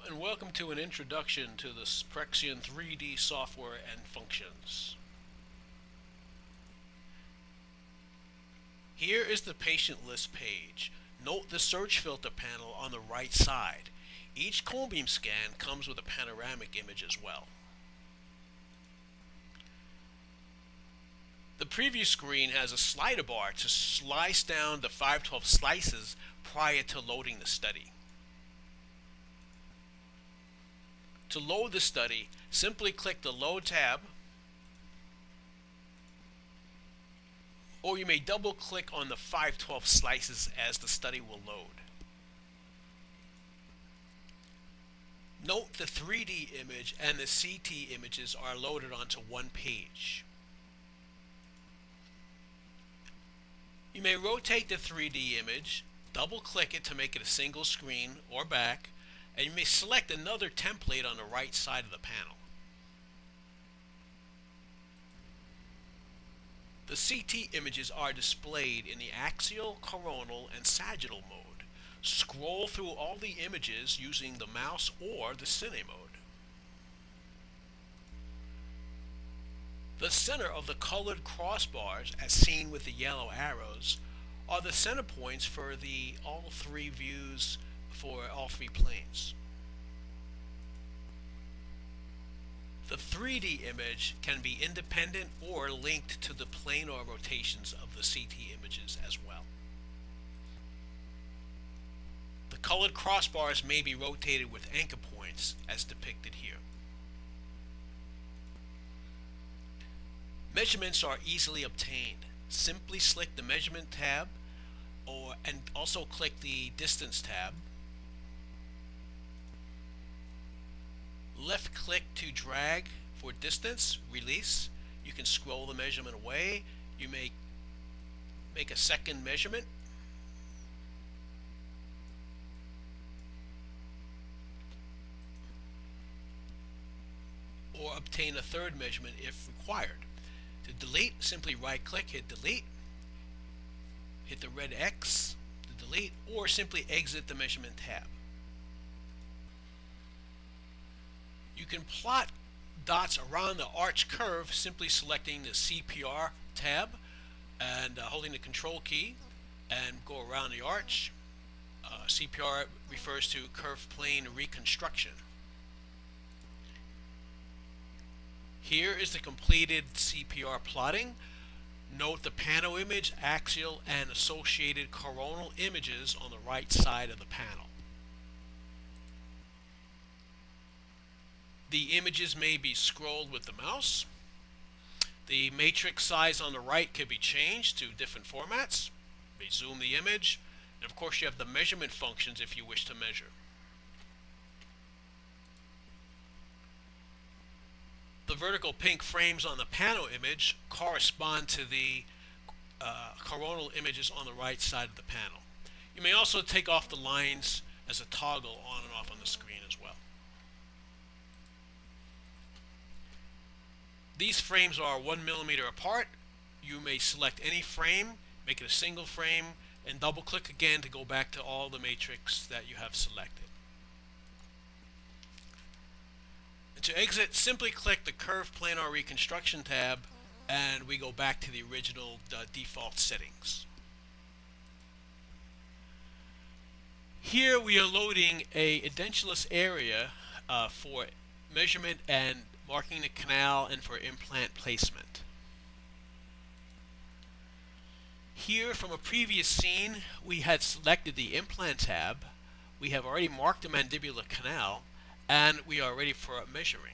and welcome to an introduction to the PreXion 3D software and functions. Here is the patient list page. Note the search filter panel on the right side. Each cone beam scan comes with a panoramic image as well. The preview screen has a slider bar to slice down the 512 slices prior to loading the study. To load the study, simply click the Load tab, or you may double click on the 512 slices as the study will load. Note the 3D image and the CT images are loaded onto one page. You may rotate the 3D image, double click it to make it a single screen or back, and you may select another template on the right side of the panel. The CT images are displayed in the axial, coronal, and sagittal mode. Scroll through all the images using the mouse or the cine mode. The center of the colored crossbars, as seen with the yellow arrows, are the center points for all three views for all three planes. The 3D image can be independent or linked to the planar rotations of the CT images as well. The colored crossbars may be rotated with anchor points as depicted here. Measurements are easily obtained. Simply select the measurement tab and also click the distance tab. Left click to drag for distance, release. You can scroll the measurement away. You may make a second measurement. Or obtain a third measurement if required. To delete, simply right click, hit delete. Hit the red X to delete, or simply exit the measurement tab. You can plot dots around the arch curve simply selecting the CPR tab and holding the control key and go around the arch. CPR refers to curved plane reconstruction. Here is the completed CPR plotting. Note the panel image, axial, and associated coronal images on the right side of the panel. The images may be scrolled with the mouse. The matrix size on the right can be changed to different formats. You may zoom the image, and of course you have the measurement functions if you wish to measure. The vertical pink frames on the panel image correspond to the coronal images on the right side of the panel. You may also take off the lines as a toggle on and off on the screen as well. These frames are 1 millimeter apart. You may select any frame, make it a single frame, and double click again to go back to all the matrix that you have selected. And to exit, simply click the Curved Planar Reconstruction tab and we go back to the original default settings. Here we are loading a edentulous area for measurement and marking the canal and for implant placement. Here from a previous scene we had selected the implant tab. We have already marked the mandibular canal and we are ready for measuring.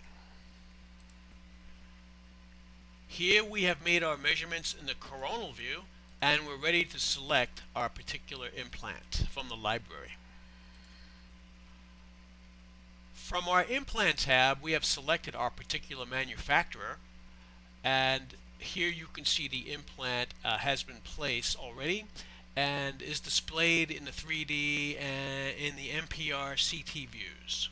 Here we have made our measurements in the coronal view and we're ready to select our particular implant from the library. From our implant tab we have selected our particular manufacturer, and here you can see the implant has been placed already and is displayed in the 3D and in the MPR CT views.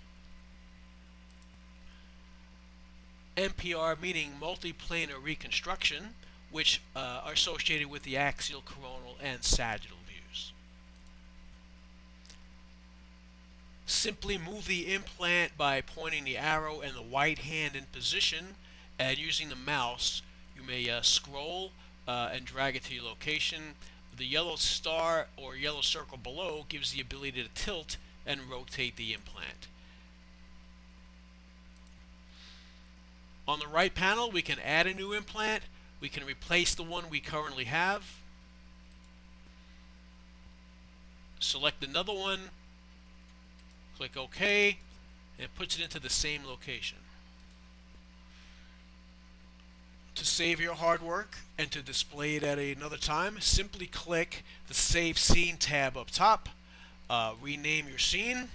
MPR meaning multiplanar reconstruction, which are associated with the axial, coronal, and sagittal views. Simply move the implant by pointing the arrow and the white hand in position, and using the mouse you may scroll and drag it to your location. The yellow star or yellow circle below gives the ability to tilt and rotate the implant. On the right panel, we can add a new implant. We can replace the one we currently have. Select another one, click OK, and it puts it into the same location. To save your hard work and to display it at another time, simply click the Save Scene tab up top, rename your scene,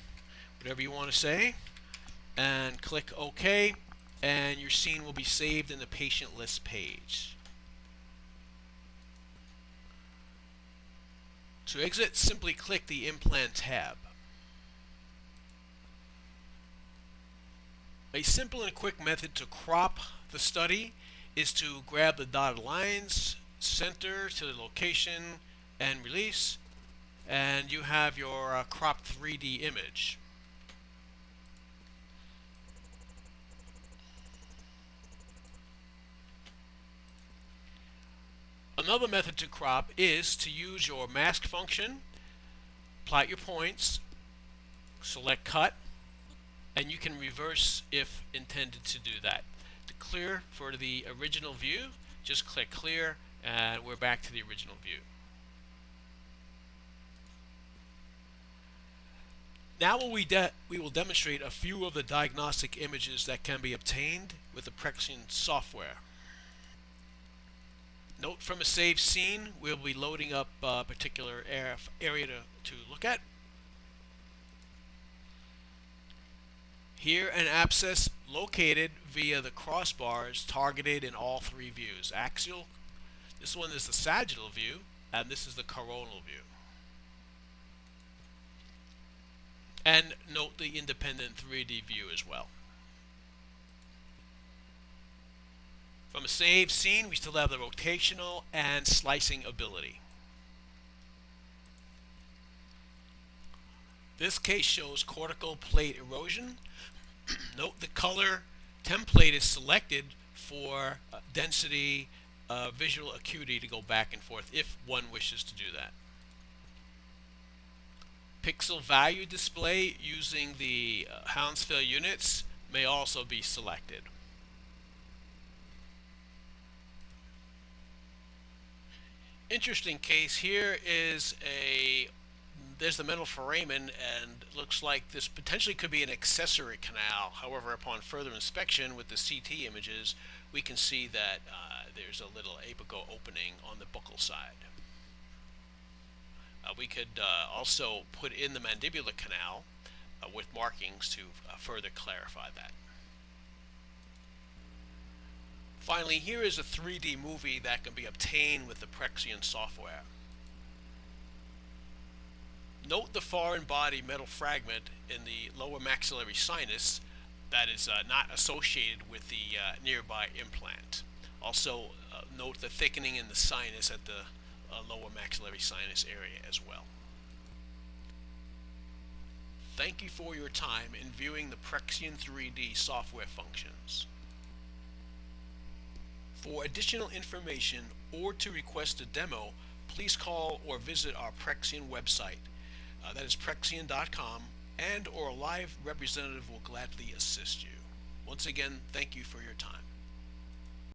whatever you want to say, and click OK, and your scene will be saved in the patient list page. To exit, simply click the Implant tab. A simple and quick method to crop the study is to grab the dotted lines, center to the location, and release, and you have your cropped 3D image. Another method to crop is to use your mask function, plot your points, select cut, and you can reverse if intended to do that. To clear for the original view, just click clear and we're back to the original view. Now we will demonstrate a few of the diagnostic images that can be obtained with the PreXion software. Note from a saved scene, we'll be loading up a particular area to look at. Here, an abscess located via the crossbars targeted in all three views. Axial, this one is the sagittal view, and this is the coronal view. And note the independent 3D view as well. From a saved scene, we still have the rotational and slicing ability. This case shows cortical plate erosion. Note the color template is selected for density, visual acuity to go back and forth if one wishes to do that. Pixel value display using the Hounsfield units may also be selected. Interesting case here is there's the metal foramen, and looks like this potentially could be an accessory canal. However, upon further inspection with the CT images, we can see that there's a little apical opening on the buccal side. We could also put in the mandibular canal with markings to further clarify that. Finally, here is a 3D movie that can be obtained with the PreXion software. Note the foreign body metal fragment in the lower maxillary sinus that is not associated with the nearby implant. Also, note the thickening in the sinus at the lower maxillary sinus area as well. Thank you for your time in viewing the PreXion 3D software functions. For additional information or to request a demo, please call or visit our PreXion website. That is prexion.com, and or a live representative will gladly assist you. Once again, thank you for your time.